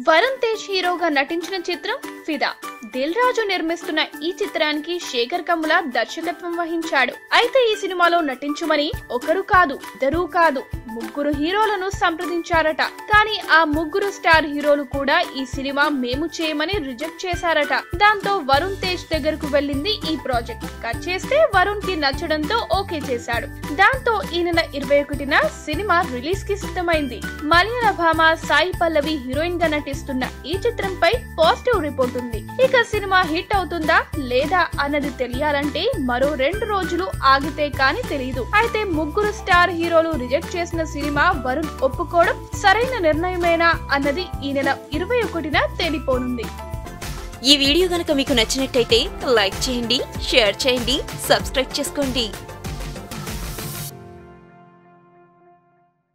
వరుణ్ తేజ్ హీరోగా నటించిన చిత్రం ఫిదా. దిల్ రాజు నిర్మిస్తున్న ఈ చిత్రానికి శేఖర్ కమ్ముల దర్శకత్వం వహించాడు. అయితే ఈ సినిమాలో నటించమని ఒకరు కాదు, ఇద్దరు కాదు, ముగ్గురు హీరోలను సంప్రదించారట. కానీ ఆ ముగ్గురు స్టార్ హీరోలు కూడా ఈ సినిమా మేము చేయమని రిజెక్ట్ చేశారట. దాంతో వరుణ్ తేజ్ దగ్గరకు వెళ్ళింది ఈ ప్రాజెక్ట్. కట్ చేస్తే వరుణ్ కి నచ్చడంతో ఓకే చేశాడు. దాంతో ఈ నెల 21న సినిమా రిలీజ్ కి సిద్ధమైంది. మలయాళ భామ సాయి పల్లవి హీరోయిన్ గా నటిస్తున్న ఈ చిత్రంపై పాజిటివ్ రిపోర్ట్ ఉంది. ఇక సినిమా హిట్ అవుతుందా లేదా అన్నది తెలియాలంటే మరో 2 రోజులు ఆగితే కానీ తెలియదు. అయితే ముగ్గురు స్టార్ హీరోలు రిజెక్ట్ చేసిన సినిమా వరుణ్ ఒప్పుకోవడం సరైన నిర్ణయమేనా అన్నది ఈ నెల 21న తేలిపోనుంది. ఈ వీడియో గనుక మీకు నచ్చినట్టయితే లైక్ చేయండి, షేర్ చేయండి, సబ్స్క్రైబ్ చేసుకోండి.